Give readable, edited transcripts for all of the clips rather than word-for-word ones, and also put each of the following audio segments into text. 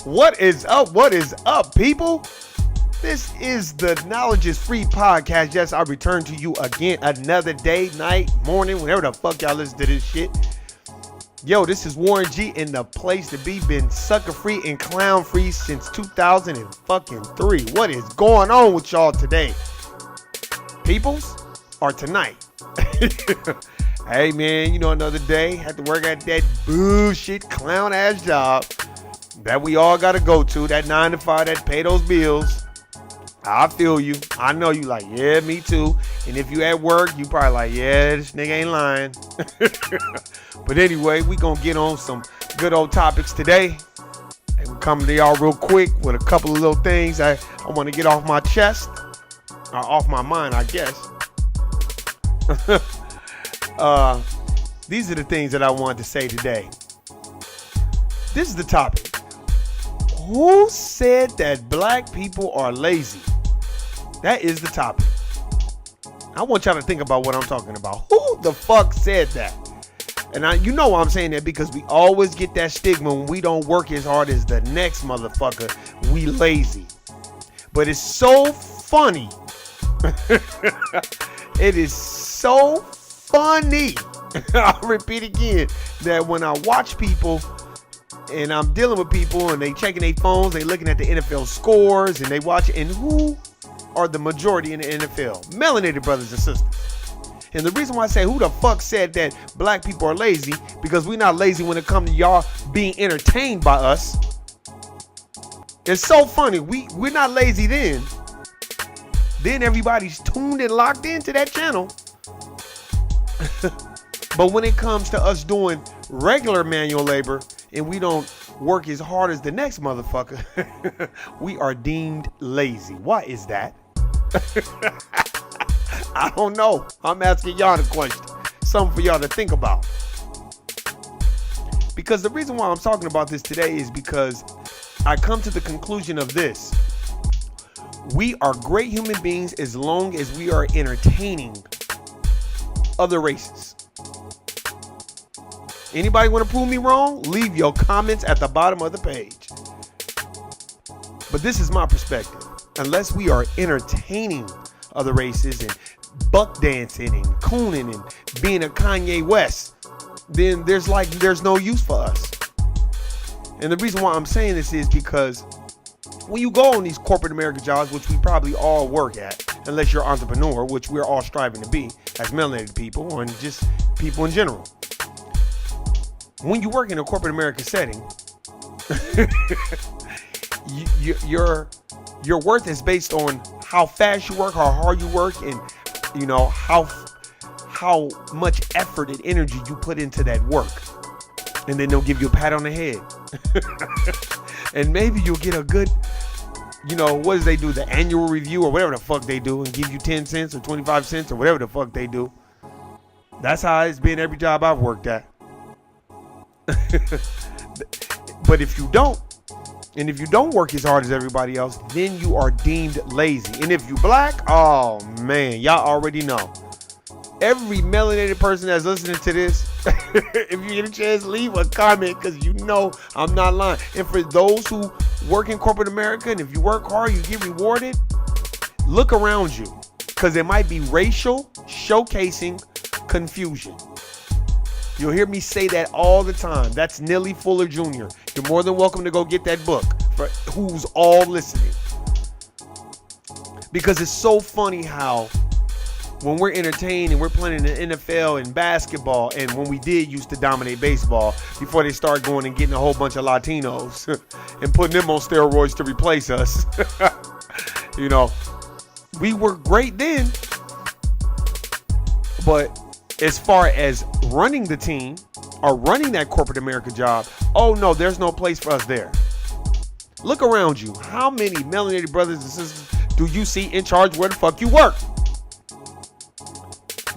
What is up? What is up, people? This is the Knowledge is Free podcast. Yes, I return to you again another day, night, morning, whenever the fuck y'all listen to this shit. Yo, this is Warren G in the place to be. Been sucker free and clown free since 2003. What is going on with y'all today? Peoples, or tonight? Hey man, you know, another day. Had to work at that bullshit clown ass job that we all gotta go to. That 9 to 5 that pay those bills. I feel you. I know you like, yeah, me too. And if you at work, you probably like, yeah, this nigga ain't lying. But anyway, we gonna get on some good old topics today. And we coming to y'all real quick with a couple of little things I want to get off my chest. Or off my mind, I guess. These are the things that I wanted to say today. This is the topic. Who said that black people are lazy? That is the topic. I want y'all to think about what I'm talking about. Who the fuck said that? And you know why I'm saying that, because we always get that stigma when we don't work as hard as the next motherfucker. We lazy. But it's so funny. It is so funny. I'll repeat again, that when I watch people and I'm dealing with people and they checking their phones, they looking at the NFL scores and they watch, and who are the majority in the NFL? Melanated brothers and sisters. And the reason why I say who the fuck said that black people are lazy, because we're not lazy when it comes to y'all being entertained by us. It's so funny. We're not lazy then. Then everybody's tuned and locked into that channel. But when it comes to us doing regular manual labor and we don't work as hard as the next motherfucker, we are deemed lazy. Why is that? I don't know. I'm asking y'all the question. Something for y'all to think about. Because the reason why I'm talking about this today is because I come to the conclusion of this. We are great human beings as long as we are entertaining other races. Anybody want to prove me wrong? Leave your comments at the bottom of the page. But this is my perspective. Unless we are entertaining other races and buck dancing and cooning and being a Kanye West, then there's no use for us. And the reason why I'm saying this is because when you go on these corporate America jobs, which we probably all work at, unless you're an entrepreneur, which we're all striving to be as melanated people, or just people in general. When you work in a corporate America setting, your worth is based on how fast you work, how hard you work, and you know how much effort and energy you put into that work. And then they'll give you a pat on the head. And maybe you'll get a good, you know, what does they do? The annual review or whatever the fuck they do, and give you 10 cents or 25 cents or whatever the fuck they do. That's how it's been every job I've worked at. But if you don't, and if you don't work as hard as everybody else, then you are deemed lazy. And if you black, oh man, y'all already know. Every melanated person that's listening to this, if you get a chance, leave a comment, because you know I'm not lying. And for those who work in corporate America, and if you work hard, you get rewarded, look around you, because it might be racial showcasing confusion. You'll hear me say that all the time. That's Nelly Fuller Jr. You're more than welcome to go get that book for who's all listening. Because it's so funny how when we're entertained and we're playing in the NFL and basketball, and when we did used to dominate baseball before they started going and getting a whole bunch of Latinos and putting them on steroids to replace us. You know, we were great then. But as far as running the team or running that corporate America job, oh no, there's no place for us there. Look around you. How many melanated brothers and sisters do you see in charge where the fuck you work?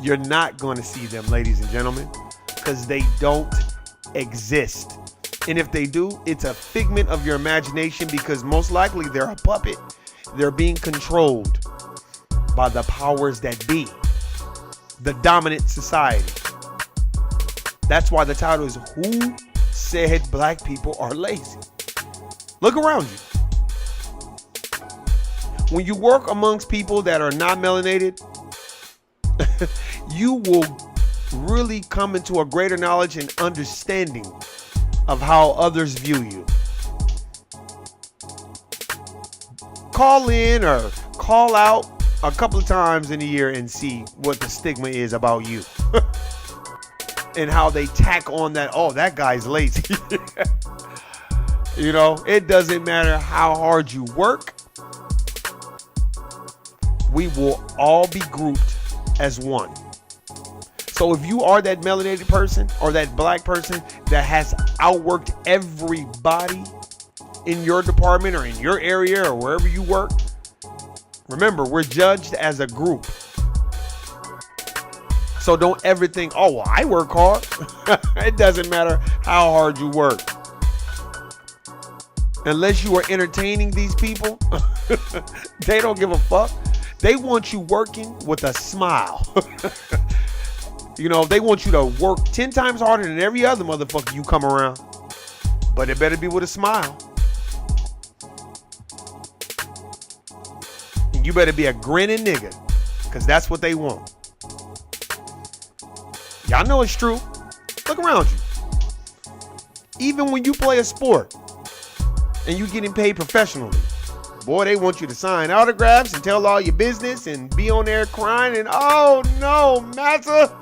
You're not going to see them, ladies and gentlemen, because they don't exist. And if they do, it's a figment of your imagination, because most likely they're a puppet. They're being controlled by the powers that be, the dominant society. That's why the title is Who said black people are lazy. Look around you. When you work amongst people that are not melanated, you will really come into a greater knowledge and understanding of how others view you. Call in or call out a couple of times in a year and see what the stigma is about you. And how they tack on that, oh, that guy's lazy. You know, it doesn't matter how hard you work. We will all be grouped as one. So if you are that melanated person or that black person that has outworked everybody in your department or in your area or wherever you work, remember, we're judged as a group. So don't ever think, oh, well, I work hard. It doesn't matter how hard you work. Unless you are entertaining these people, they don't give a fuck. They want you working with a smile. You know, they want you to work 10 times harder than every other motherfucker you come around. But it better be with a smile. And you better be a grinning nigga, because that's what they want. Y'all know it's true. Look around you. Even when you play a sport and you getting paid professionally, boy, they want you to sign autographs and tell all your business and be on there crying and, oh no, massa,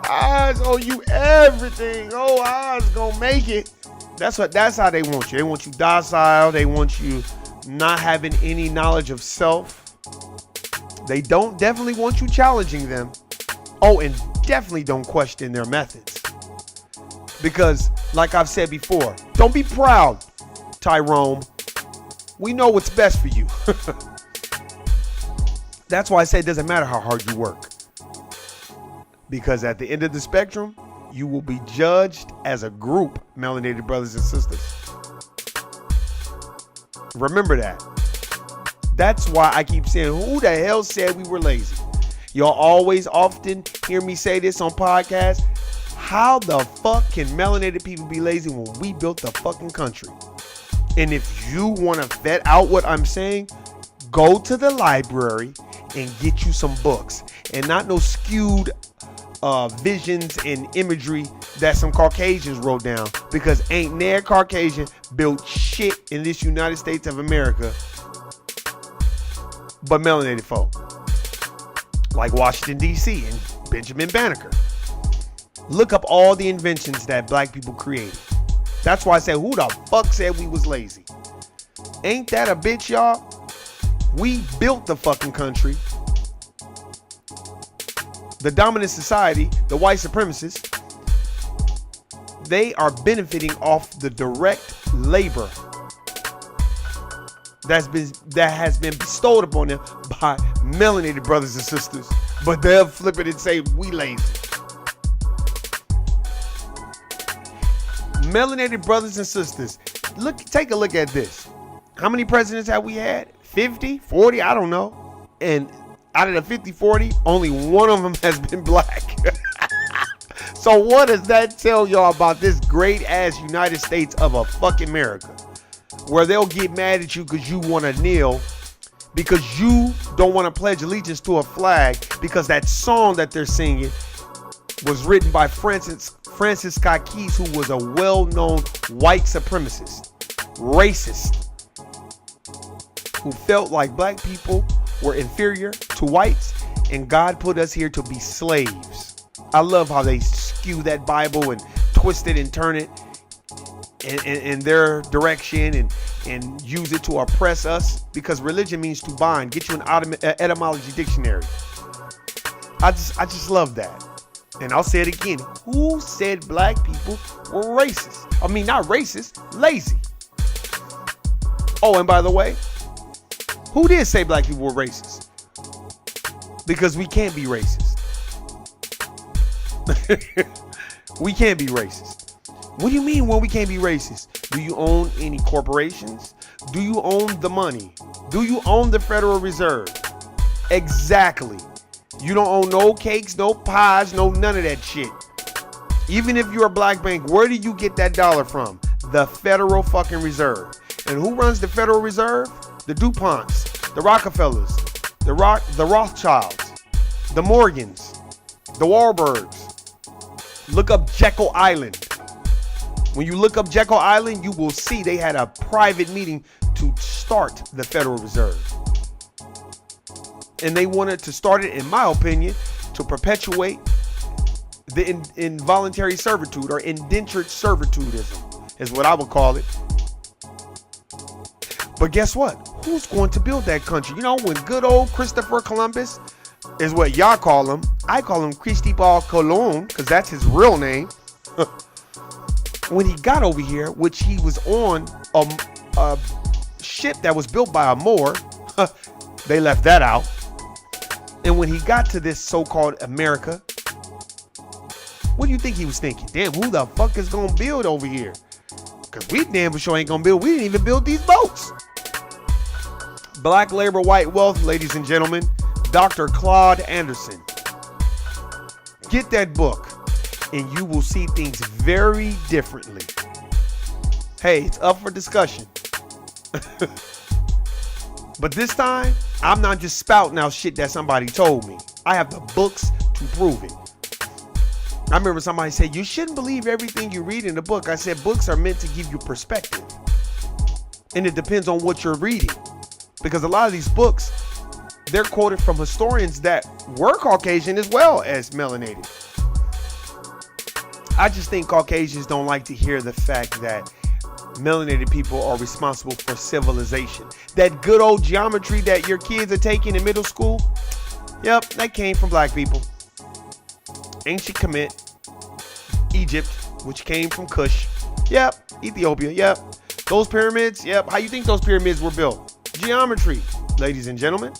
I owe you everything. Oh, I was gonna make it. That's how they want you. They want you docile. They want you not having any knowledge of self. They don't definitely want you challenging them. Oh, and definitely don't question their methods. Because, like I've said before, don't be proud, Tyrone. We know what's best for you. That's why I say it doesn't matter how hard you work. Because at the end of the spectrum, you will be judged as a group, melanated brothers and sisters. Remember that. That's why I keep saying, who the hell said we were lazy? Y'all always often hear me say this on podcasts. How the fuck can melanated people be lazy when we built the fucking country? And if you want to vet out what I'm saying, go to the library and get you some books. And not no skewed visions and imagery that some Caucasians wrote down. Because ain't near Caucasian built shit in this United States of America but melanated folk. Like Washington, D.C. and Benjamin Banneker. Look up all the inventions that black people created. That's why I said, who the fuck said we was lazy? Ain't that a bitch, y'all? We built the fucking country. The dominant society, the white supremacists, they are benefiting off the direct labor that has been bestowed upon them by melanated brothers and sisters. But they'll flip it and say, we lazy. Melanated brothers and sisters, take a look at this. How many presidents have we had? 50, 40, I don't know. And out of the 50, 40, only one of them has been black. So what does that tell y'all about this great ass United States of a fucking America? Where they'll get mad at you because you want to kneel, because you don't want to pledge allegiance to a flag, because that song that they're singing was written by Francis Scott Keys, who was a well-known white supremacist, racist, who felt like black people were inferior to whites, and God put us here to be slaves. I love how they skew that Bible and twist it and turn it in their direction and use it to oppress us, because religion means to bind. Get you an etymology dictionary. I just love that. And I'll say it again. Who said black people were racist? I mean, not racist, lazy. Oh, and by the way, who did say black people were racist? Because we can't be racist. We can't be racist. What do you mean when we can't be racist? Do you own any corporations? Do you own the money? Do you own the Federal Reserve? Exactly. You don't own no cakes, no pies, no none of that shit. Even if you're a black bank, where do you get that dollar from? The Federal fucking Reserve. And who runs the Federal Reserve? The DuPonts, the Rockefellers, the Rothschilds, the Morgans, the Wahlbergs. Look up Jekyll Island. When you look up Jekyll Island, you will see they had a private meeting to start the Federal Reserve. And they wanted to start it, in my opinion, to perpetuate the involuntary servitude, or indentured servitudism is what I would call it. But guess what? Who's going to build that country? You know, when good old Christopher Columbus, is what y'all call him, I call him Cristobal Colon, because that's his real name. When he got over here, which he was on a ship that was built by a Moor, they left that out. And when he got to this so-called America, what do you think he was thinking? Damn, who the fuck is gonna build over here? Because we damn for sure ain't gonna build. We didn't even build these boats. Black Labor, White Wealth, ladies and gentlemen. Dr. Claude Anderson. Get that book and you will see things very differently. Hey, it's up for discussion. But this time, I'm not just spouting out shit that somebody told me. I have the books to prove it. I remember somebody said, you shouldn't believe everything you read in a book. I said, books are meant to give you perspective. And it depends on what you're reading. Because a lot of these books, they're quoted from historians that were Caucasian as well as melanated. I just think Caucasians don't like to hear the fact that melanated people are responsible for civilization. That good old geometry that your kids are taking in middle school, yep, that came from black people. Ancient Kemet, Egypt, which came from Kush. Yep, Ethiopia, yep. Those pyramids, yep. How you think those pyramids were built? Geometry, ladies and gentlemen.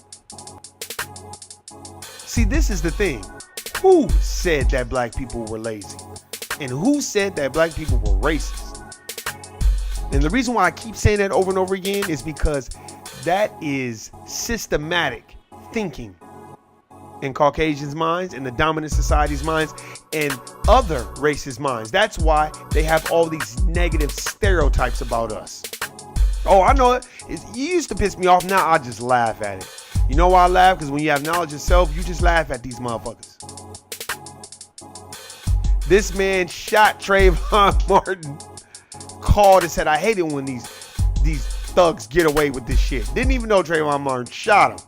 See, this is the thing. Who said that black people were lazy? And who said that black people were racist? And the reason why I keep saying that over and over again is because that is systematic thinking in Caucasians' minds, in the dominant society's minds, and other racist minds. That's why they have all these negative stereotypes about us. Oh, I know it. It used to piss me off. Now I just laugh at it. You know why I laugh? Because when you have knowledge of self, you just laugh at these motherfuckers. This man shot Trayvon Martin, called and said, I hate it when these thugs get away with this shit. Didn't even know Trayvon Martin shot him.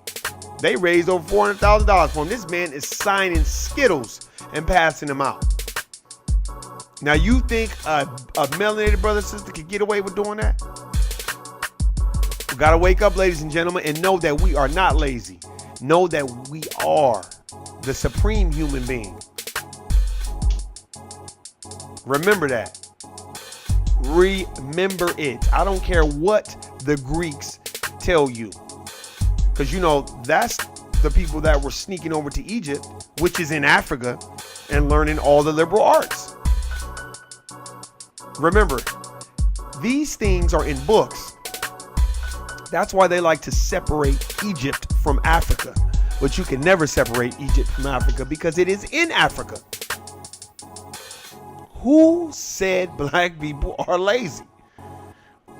They raised over $400,000 for him. This man is signing Skittles and passing them out. Now you think a melanated brother or sister could get away with doing that? We gotta wake up, ladies and gentlemen, and know that we are not lazy. Know that we are the supreme human being. Remember that. Remember it. I don't care what the Greeks tell you. Because, you know, that's the people that were sneaking over to Egypt, which is in Africa, and learning all the liberal arts. Remember, these things are in books. That's why they like to separate Egypt from Africa. But you can never separate Egypt from Africa because it is in Africa. Who said black people are lazy?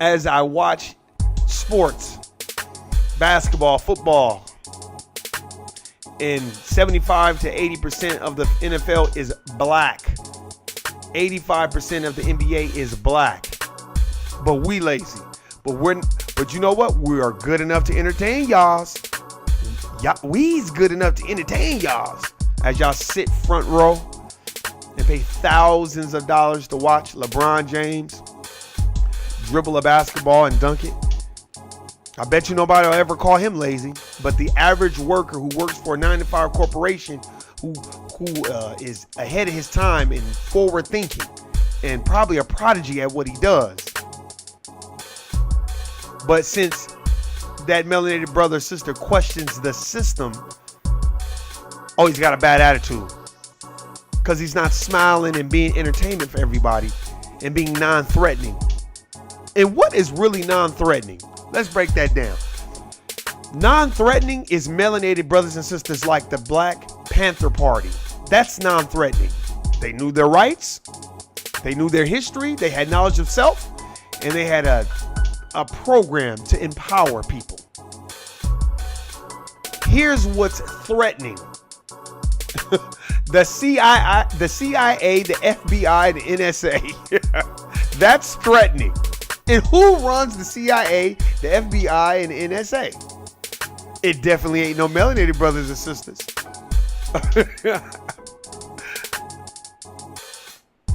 As I watch sports, basketball, football, and 75 to 80% of the NFL is black. 85% of the NBA is black. But we lazy. But you know what? We are good enough to entertain y'all. We's good enough to entertain y'all. As y'all sit front row and pay thousands of dollars to watch LeBron James dribble a basketball and dunk it. I bet you nobody will ever call him lazy, but the average worker who works for a 9-to-5 corporation who is ahead of his time and forward thinking and probably a prodigy at what he does. But since that melanated brother or sister questions the system, oh, he's got a bad attitude because he's not smiling and being entertainment for everybody and being non-threatening. And what is really non-threatening? Let's break that down. Non-threatening is melanated brothers and sisters like the Black Panther Party. That's non-threatening. They knew their rights. They knew their history. They had knowledge of self. And they had a program to empower people. Here's what's threatening. The CIA, the FBI, the NSA. That's threatening. And who runs the CIA, the FBI, and the NSA? It definitely ain't no melanated brothers and sisters.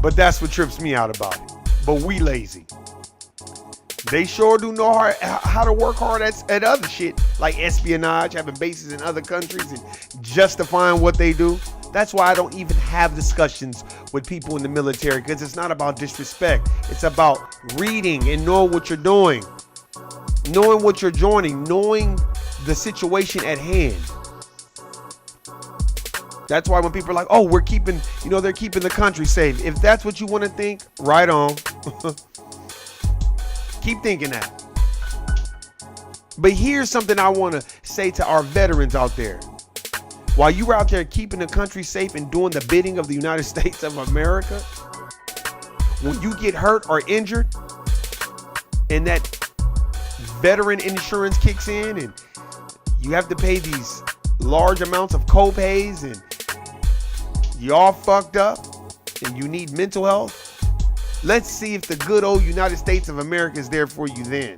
But that's what trips me out about it. But we lazy. They sure do know how to work hard at other shit, like espionage, having bases in other countries, and justifying what they do. That's why I don't even have discussions with people in the military, because it's not about disrespect. It's about reading and knowing what you're doing, knowing what you're joining, knowing the situation at hand. That's why when people are like, oh, they're keeping the country safe. If that's what you want to think, right on. Keep thinking that. But here's something I want to say to our veterans out there. While you were out there keeping the country safe and doing the bidding of the United States of America, when you get hurt or injured and that veteran insurance kicks in and you have to pay these large amounts of co-pays and you all fucked up and you need mental health, let's see if the good old United States of America is there for you then.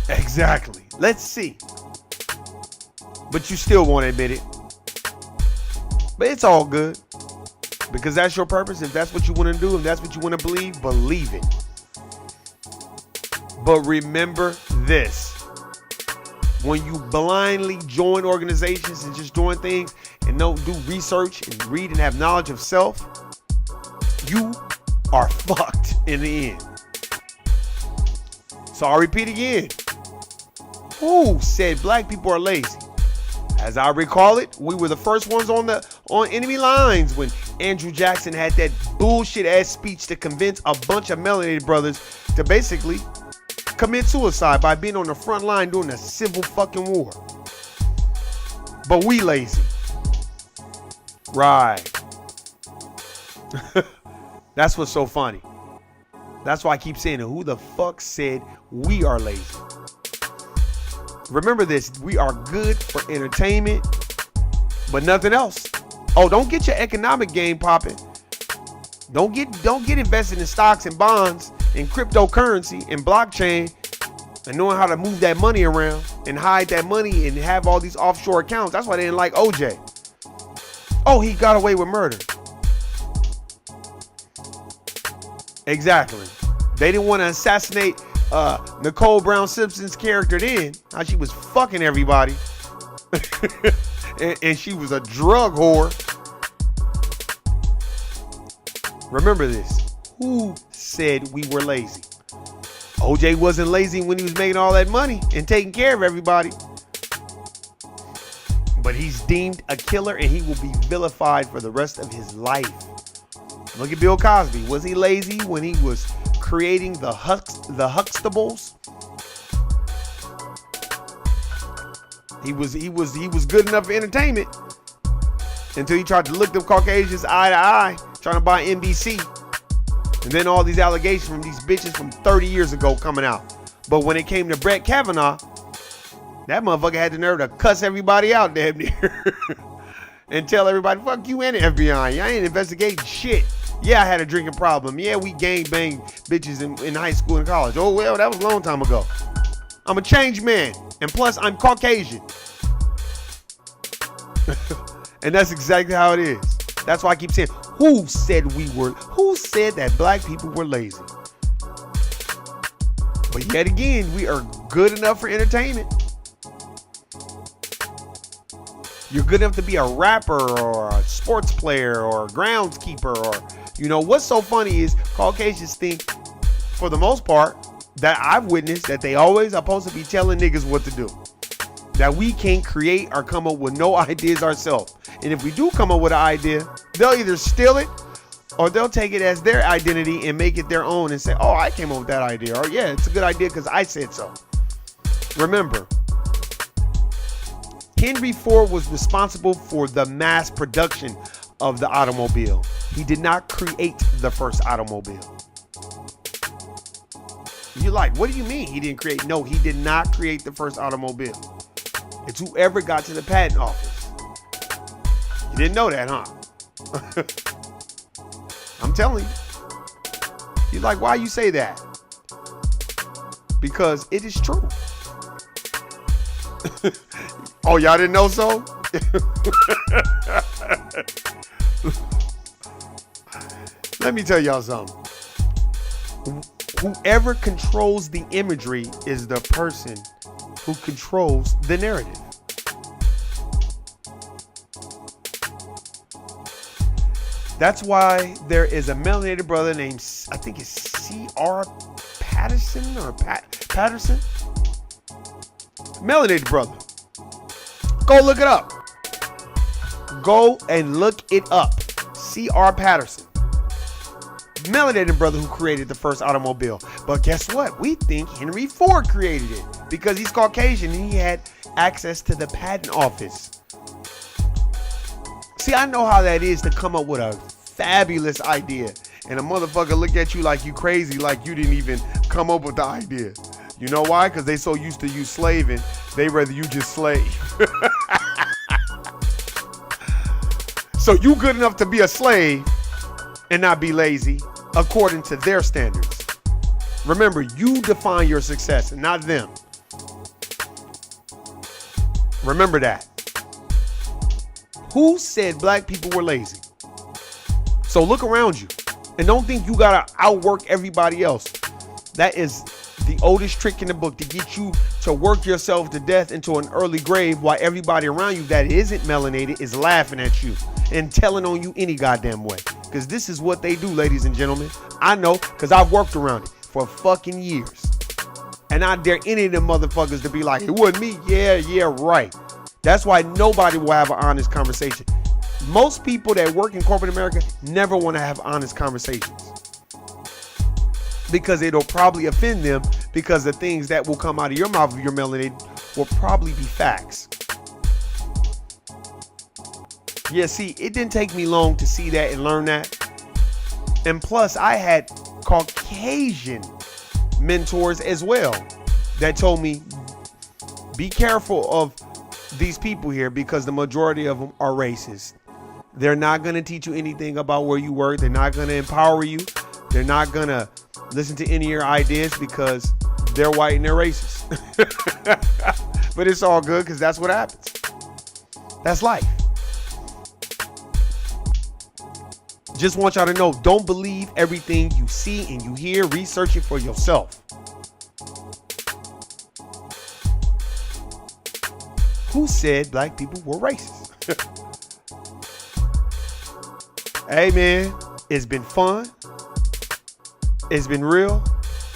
Exactly. Let's see. But you still won't admit it. But it's all good. Because that's your purpose. If that's what you want to do, if that's what you want to believe it. But remember this. When you blindly join organizations and just doing things and don't do research and read and have knowledge of self, you are fucked in the end. So I'll repeat again. Who said black people are lazy? As I recall it, we were the first ones on enemy lines when Andrew Jackson had that bullshit ass speech to convince a bunch of melanated brothers to basically commit suicide by being on the front line during a civil fucking war. But we lazy. Right. That's what's so funny. That's why I keep saying it. Who the fuck said we are lazy? Remember this. We are good for entertainment, but nothing else. Oh, don't get your economic game popping. Don't get invested in stocks and bonds and cryptocurrency and blockchain and knowing how to move that money around and hide that money and have all these offshore accounts. That's why they didn't like OJ. Oh, he got away with murder. Exactly. They didn't want to assassinate Nicole Brown Simpson's character then. How she was fucking everybody. and she was a drug whore. Remember this. Who said we were lazy? OJ wasn't lazy when he was making all that money and taking care of everybody. But he's deemed a killer and he will be vilified for the rest of his life. Look at Bill Cosby. Was he lazy when he was creating the Huxtables? He was good enough for entertainment until he tried to look them Caucasians eye to eye, trying to buy NBC. And then all these allegations from these bitches from 30 years ago coming out. But when it came to Brett Kavanaugh, that motherfucker had the nerve to cuss everybody out damn near. And tell everybody, fuck you and the FBI. I ain't investigating shit. Yeah, I had a drinking problem. Yeah, we gang bang bitches in high school and college. Oh, well, that was a long time ago. I'm a changed man. And plus, I'm Caucasian. And that's exactly how it is. That's why I keep saying, who said that black people were lazy? But yet again, we are good enough for entertainment. You're good enough to be a rapper or a sports player or a groundskeeper or, what's so funny is Caucasians think, for the most part, that I've witnessed that they always are supposed to be telling niggas what to do. That we can't create or come up with no ideas ourselves. And if we do come up with an idea, they'll either steal it or they'll take it as their identity and make it their own and say, oh, I came up with that idea. Or yeah, it's a good idea because I said so. Remember, Henry Ford was responsible for the mass production of the automobile. He did not create the first automobile. You're like, what do you mean he didn't create? No, he did not create the first automobile. It's whoever got to the patent office. You didn't know that, huh? I'm telling you. You're like, why you say that? Because it is true. Oh, y'all didn't know so? Let me tell y'all something. Whoever controls the imagery is the person who controls the narrative. That's why there is a melanated brother named, I think it's C.R. Patterson or Patterson. Melanated brother. Go look it up. Go and look it up. C.R. Patterson. Melanated brother who created the first automobile. But guess what? We think Henry Ford created it because he's Caucasian and he had access to the patent office. See, I know how that is to come up with a fabulous idea and a motherfucker look at you like you crazy, like you didn't even come up with the idea. You know why? Because they so used to you slaving, they rather you just slave. So you good enough to be a slave and not be lazy according to their standards. Remember, you define your success and not them. Remember that. Who said black people were lazy? So look around you and don't think you gotta outwork everybody else. That is the oldest trick in the book, to get you to work yourself to death into an early grave while everybody around you that isn't melanated is laughing at you and telling on you any goddamn way. Because this is what they do, ladies and gentlemen. I know, because I've worked around it for fucking years. And I dare any of them motherfuckers to be like, it wasn't me. Yeah, right. That's why nobody will have an honest conversation. Most people that work in corporate America never want to have honest conversations. Because it'll probably offend them, because the things that will come out of your mouth if you're melanated will probably be facts. Yeah, see, it didn't take me long to see that and learn that. And plus, I had Caucasian mentors as well that told me, be careful of these people here because the majority of them are racist. They're not going to teach you anything about where you work. They're not going to empower you. They're not going to listen to any of your ideas because they're white and they're racist. But it's all good because that's what happens. That's life. Just want y'all to know, don't believe everything you see and you hear. Research it for yourself. Who said black people were racist? Hey man, it's been fun. It's been real.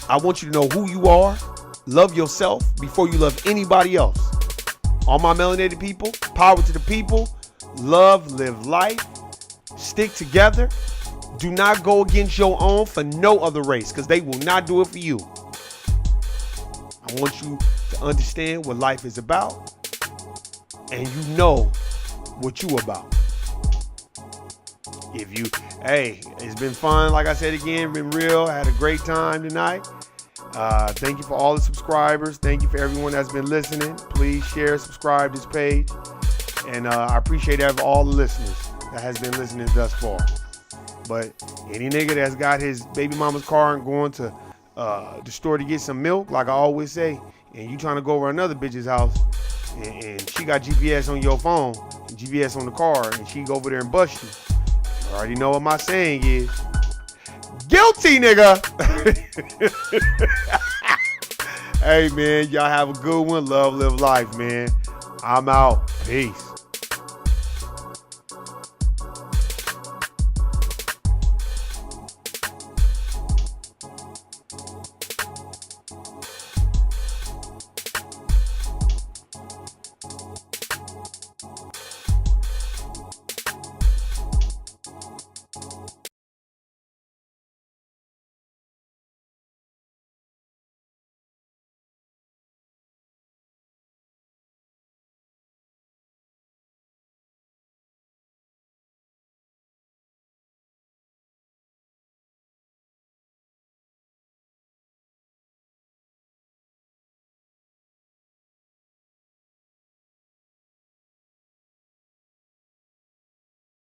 I want you to know who you are. Love yourself before you love anybody else. All my melanated people, power to the people. Love, live life. Stick together. Do not go against your own for no other race because they will not do it for you. I want you to understand what life is about and you know what you about. It's been fun. Like I said again, been real. I had a great time tonight. Thank you for all the subscribers. Thank you for everyone that's been listening. Please share, subscribe this page. And I appreciate all the listeners that has been listening thus far. But any nigga that's got his baby mama's car and going to the store to get some milk, like I always say, and you trying to go over another bitch's house and she got GPS on your phone and GPS on the car and she go over there and bust you. You already know what my saying is. Guilty, nigga. Hey, man, y'all have a good one. Love, live life, man. I'm out. Peace.